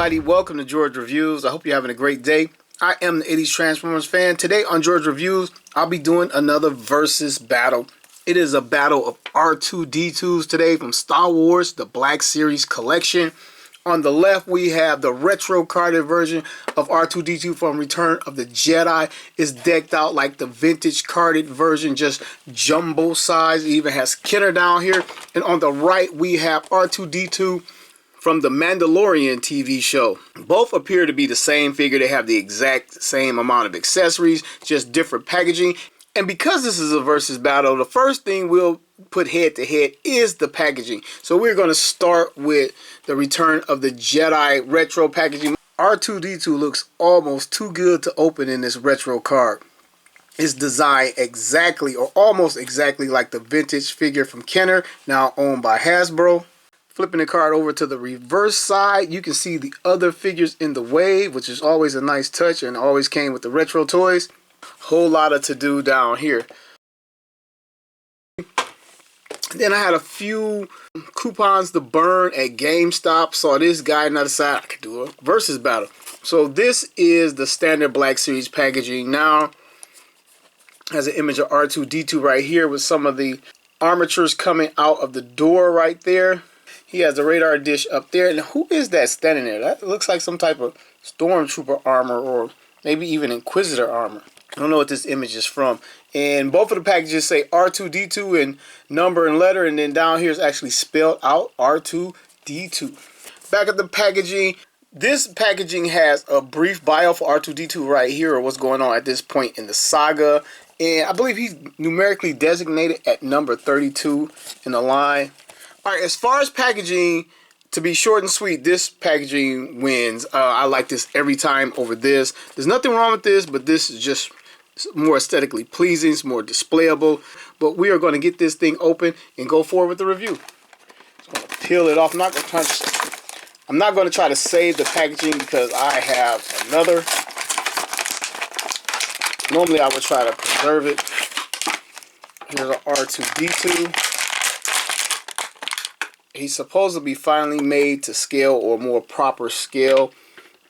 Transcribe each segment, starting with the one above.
everybody, welcome to George Reviews. I hope you're having a great day. I am the 80s Transformers fan. Today on George Reviews, I'll be doing another versus battle. It is a battle of R2-D2s today from Star Wars, the Black Series collection. On the left, we have the retro carded version of R2-D2 from Return of the Jedi. It's decked out like the vintage carded version, just jumbo size. It even has Kenner down here. And on the right, we have R2-D2 from the Mandalorian TV show. Both appear to be the same figure. They have the exact same amount of accessories, just different packaging. And because this is a versus battle, the first thing we'll put head to head is the packaging. So we're going to start with the Return of the Jedi retro packaging. R2-D2 looks almost too good to open in this retro card. It's designed exactly or almost exactly like the vintage figure from Kenner, now owned by Hasbro. Flipping the card over to the reverse side, you can see the other figures in the wave, which is always a nice touch and always came with the retro toys. Whole lot of to do down here. Then I had a few coupons to burn at GameStop. Saw this guy on the other side. I could do a versus battle. So this is the standard Black Series packaging. Now has an image of R2-D2 right here with some of the armatures coming out of the door right there. He has a radar dish up there. And who is that standing there? That looks like some type of stormtrooper armor or maybe even Inquisitor armor. I don't know what this image is from. And both of the packages say R2-D2 in number and letter. And then down here is actually spelled out R2-D2. Back at the packaging. This packaging has a brief bio for R2-D2 right here, or what's going on at this point in the saga. And I believe he's numerically designated at number 32 in the line. Alright, as far as packaging, to be short and sweet, this packaging wins. I like this every time over this. There's nothing wrong with this, but this is just more aesthetically pleasing. It's more displayable. But we are going to get this thing open and go forward with the review. Just going to peel it off. I'm not going to try to save the packaging because I have another. Normally I would try to preserve it. Here's an R2-D2. He's supposed to be finally made to scale or more proper scale.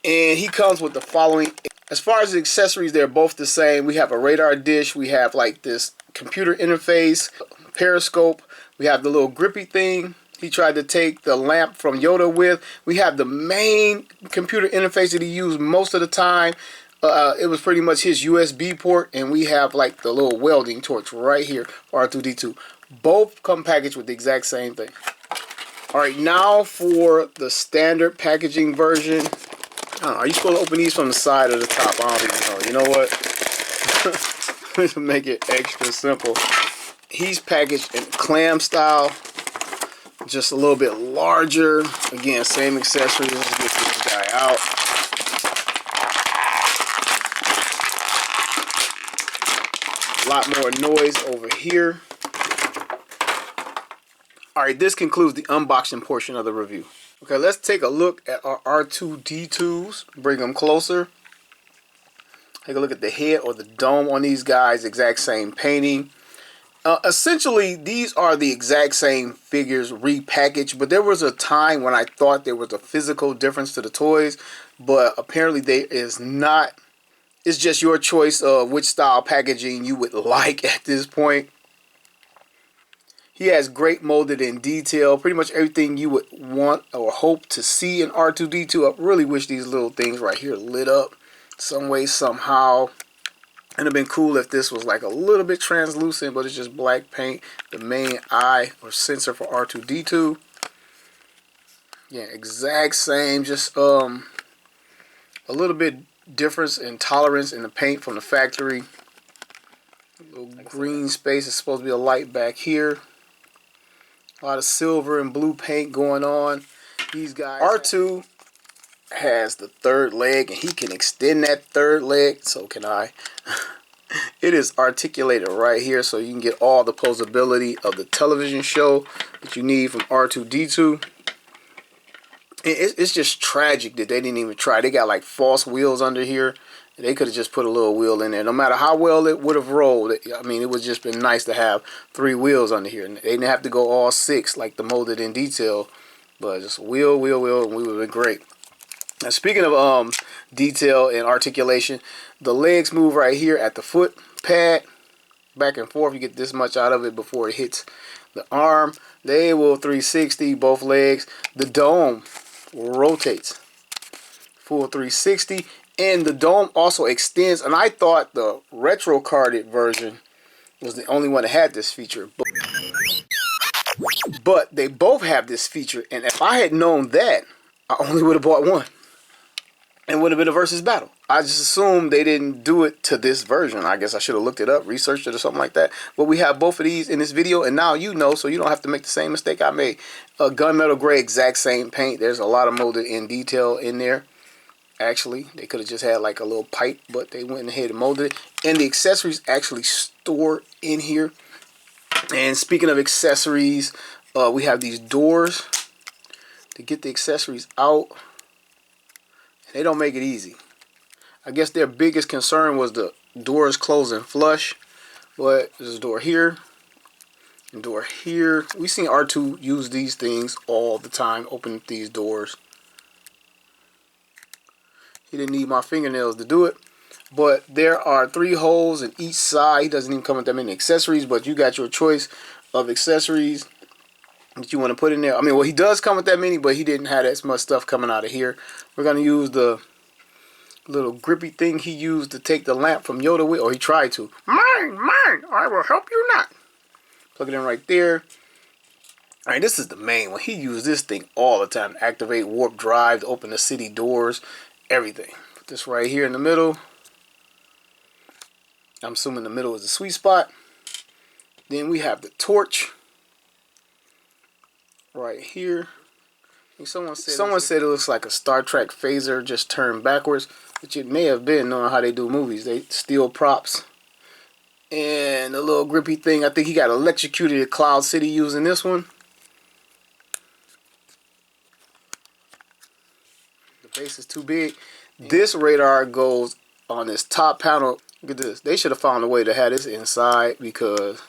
And he comes with the following. As far as the accessories, they're both the same. We have a radar dish. We have like this computer interface, periscope. We have the little grippy thing he tried to take the lamp from Yoda with. We have the main computer interface that he used most of the time. It was pretty much his USB port. And we have like the little welding torch right here for R2-D2. Both come packaged with the exact same thing. Alright, now for the standard packaging version. I don't know, are you supposed to open these from the side or the top? I don't even know. You know what? Let's make it extra simple. He's packaged in clam style. Just a little bit larger. Again, same accessories. Let's get this guy out. A lot more noise over here. Alright, this concludes the unboxing portion of the review. Okay, let's take a look at our R2-D2s. Bring them closer. Take a look at the head or the dome on these guys. Exact same painting. Essentially, these are the exact same figures repackaged. But there was a time when I thought there was a physical difference to the toys. But apparently there is not. It's just your choice of which style packaging you would like at this point. He has great molded in detail. Pretty much everything you would want or hope to see in R2-D2. I really wish these little things right here lit up some way, somehow. It'd have been cool if this was like a little bit translucent, but it's just black paint. The main eye or sensor for R2-D2. Yeah, exact same. Just a little bit difference in tolerance in the paint from the factory. A little green space. It's supposed to be a light back here. A lot of silver and blue paint going on. These guys. R2 has the third leg, and he can extend that third leg. So can I. It is articulated right here, so you can get all the posability of the television show that you need from R2-D2. It's just tragic that they didn't even try. They got like false wheels under here. They could have just put a little wheel in there. No matter how well it would have rolled, I mean, it would just been nice to have 3 wheels under here. They didn't have to go all 6 like the molded in detail, but just wheel, and we would have been great. Now, speaking of detail and articulation, the legs move right here at the foot pad, back and forth. You get this much out of it before it hits the arm. They will 360 both legs. The dome rotates full 360, and the dome also extends. And I thought the retro carded version was the only one that had this feature, but they both have this feature. And if I had known that, I only would have bought one. And would have been a versus battle. I just assumed they didn't do it to this version. I guess I should have looked it up, researched it or something like that. But we have both of these in this video, and now you know, so you don't have to make the same mistake I made. Gunmetal gray, exact same paint. There's a lot of molded in detail in there. Actually, they could have just had like a little pipe, but they went ahead and molded it. And the accessories actually store in here. And speaking of accessories, we have these doors to get the accessories out. They don't make it easy. I guess their biggest concern was the doors closing flush. But there's a door here, and door here. We've seen R2 use these things all the time, open these doors. He didn't need my fingernails to do it. But there are 3 holes in each side. He doesn't even come with that many accessories, but you got your choice of accessories that you want to put in there. I mean, well, he does come with that many, but he didn't have as much stuff coming out of here. We're going to use the little grippy thing he used to take the lamp from Yoda with, or he tried to. Mine, I will help you not. Plug it in right there. All right, this is the main one. He used this thing all the time to activate warp drive, to open the city doors, everything. Put this right here in the middle. I'm assuming the middle is the sweet spot. Then we have the torch right here. Someone said it looks like a Star Trek phaser just turned backwards, which it may have been, knowing how they do movies. They steal props. And the little grippy thing, I think he got electrocuted at Cloud City using this one. The base is too big. This radar goes on this top panel. Look at this. They should have found a way to have this inside, because,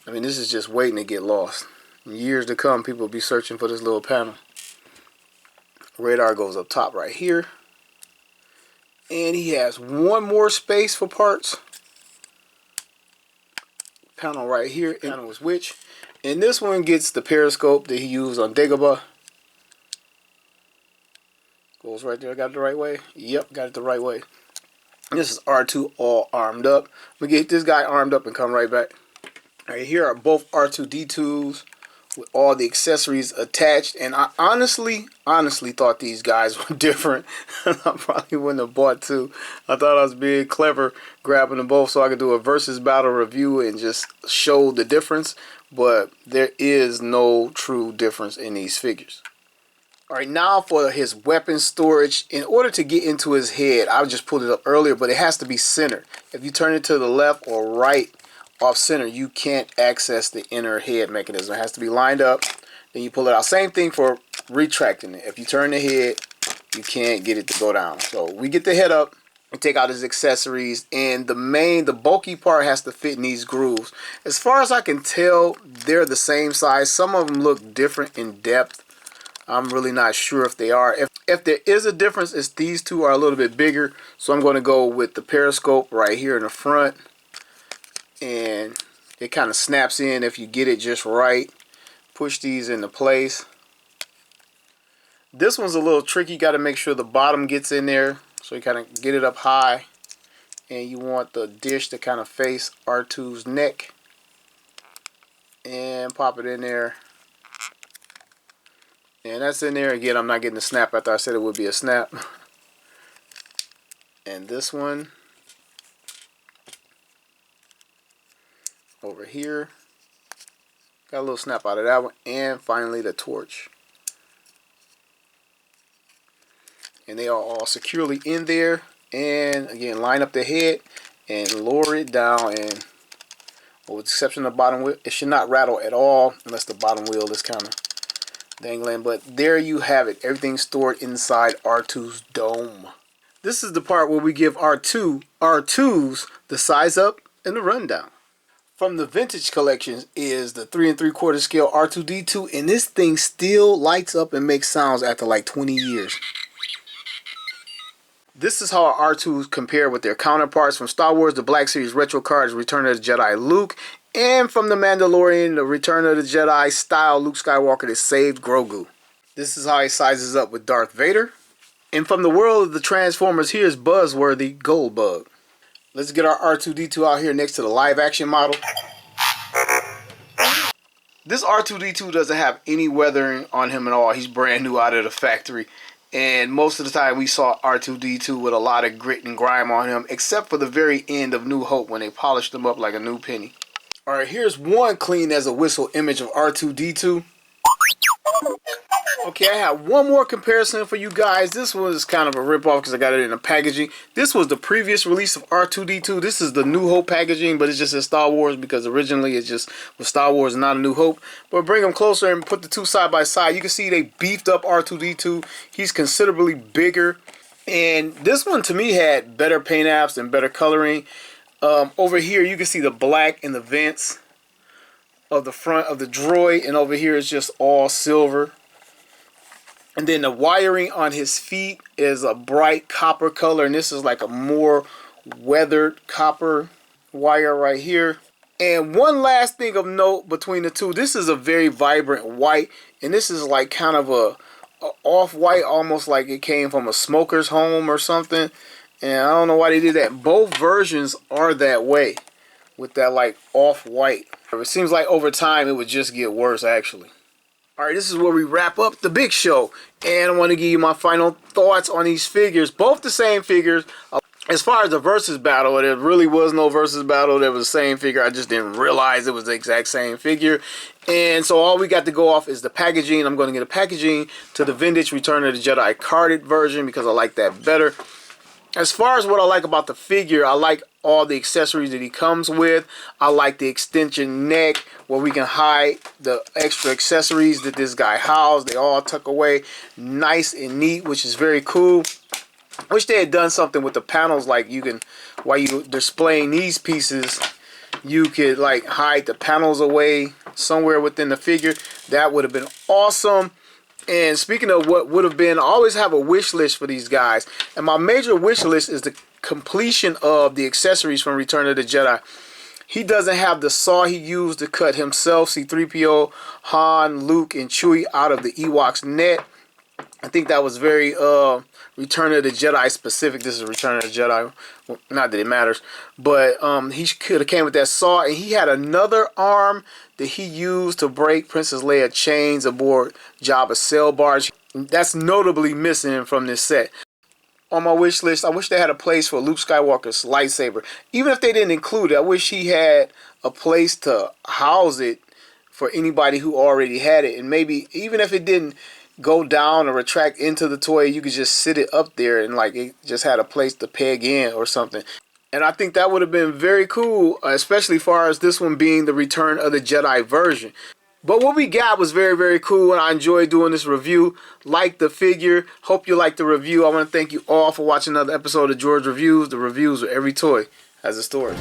I mean, this is just waiting to get lost. In years to come, people will be searching for this little panel. Radar goes up top right here. And he has one more space for parts. Panel right here. Panel is which. And this one gets the periscope that he used on Dagobah. Goes right there. Got it the right way? Yep, got it the right way. This is R2 all armed up. We get this guy armed up and come right back. Alright, here are both R2-D2s with all the accessories attached, and I honestly thought these guys were different. I probably wouldn't have bought 2. I thought I was being clever grabbing them both so I could do a versus battle review and just show the difference, but there is no true difference in these figures. Alright, now for his weapon storage. In order to get into his head, I just pulled it up earlier, but it has to be centered. If you turn it to the left or right off center, you can't access the inner head mechanism. It has to be lined up. Then you pull it out. Same thing for retracting it. If you turn the head, you can't get it to go down. So we get the head up and take out his accessories, and the bulky part has to fit in these grooves. As far as I can tell, they're the same size. Some of them look different in depth. I'm really not sure if they are. If there is a difference, it's these two are a little bit bigger. So I'm going to go with the periscope right here in the front. And it kind of snaps in if you get it just right. Push these into place. This one's a little tricky. Got to make sure the bottom gets in there. So you kind of get it up high. And you want the dish to kind of face R2's neck. And pop it in there. And that's in there. Again, I'm not getting the snap after I said it would be a snap. And this one over here, got a little snap out of that one. And finally the torch. And they are all securely in there. And again, line up the head and lower it down. And with the exception of the bottom wheel, it should not rattle at all unless the bottom wheel is kind of dangling. But there you have it. Everything stored inside R2's dome. This is the part where we give R2's the size up and the rundown. From the vintage collections is the 3 3/4 scale R2-D2, and this thing still lights up and makes sounds after like 20 years. This is how our R2s compare with their counterparts from Star Wars, the Black Series retro cards, Return of the Jedi Luke, and from The Mandalorian, the Return of the Jedi style Luke Skywalker that saved Grogu. This is how he sizes up with Darth Vader. And from the world of the Transformers, here's Buzzworthy Goldbug. Let's get our R2-D2 out here next to the live action model. This R2-D2 doesn't have any weathering on him at all. He's brand new out of the factory. And most of the time we saw R2-D2 with a lot of grit and grime on him, except for the very end of New Hope when they polished him up like a new penny. Alright, here's one clean as a whistle image of R2-D2. Okay, I have one more comparison for you guys. This was kind of a ripoff because I got it in the packaging. This was the previous release of R2-D2. This is the New Hope packaging, but it's just says Star Wars because originally it just was Star Wars and not a New Hope. But bring them closer and put the two side by side. You can see they beefed up R2-D2. He's considerably bigger. And this one to me had better paint apps and better coloring. Over here you can see the black in the vents of the front of the droid, and over here is just all silver. And then the wiring on his feet is a bright copper color, and this is like a more weathered copper wire right here. And one last thing of note between the two, this is a very vibrant white, and this is like kind of a off-white, almost like it came from a smoker's home or something. And I don't know why they did that. Both versions are that way with that like off-white. It seems like over time it would just get worse actually. Alright, this is where we wrap up the big show, and I want to give you my final thoughts on these figures. Both the same figures. As far as the versus battle, there really was no versus battle. There was the same figure. I just didn't realize it was the exact same figure. And so all we got to go off is the packaging. I'm going to get a packaging to the vintage Return of the Jedi carded version because I like that better. As far as what I like about the figure, I like all the accessories that he comes with. I like the extension neck where we can hide the extra accessories that this guy housed. They all tuck away nice and neat, which is very cool. I wish they had done something with the panels, like you can, while you're displaying these pieces, you could like hide the panels away somewhere within the figure. That would have been awesome. And speaking of what would have been, I always have a wish list for these guys. And my major wish list is the completion of the accessories from Return of the Jedi. He doesn't have the saw he used to cut himself, C-3PO, Han, Luke, and Chewie out of the Ewok's net. I think that was very Return of the Jedi specific. This is Return of the Jedi. Well, not that it matters. But he could have came with that saw. And he had another arm that he used to break Princess Leia chains aboard Jabba's sail barge. That's notably missing from this set. On my wish list, I wish they had a place for Luke Skywalker's lightsaber. Even if they didn't include it, I wish he had a place to house it for anybody who already had it. And maybe even if it didn't go down or retract into the toy, you could just sit it up there and like it just had a place to peg in or something. And I think that would have been very cool, especially far as this one being the Return of the Jedi version. But what we got was very, very cool, and I enjoyed doing this review. Like the figure. Hope you liked the review. I want to thank you all for watching another episode of George Reviews. The reviews where every toy has a story.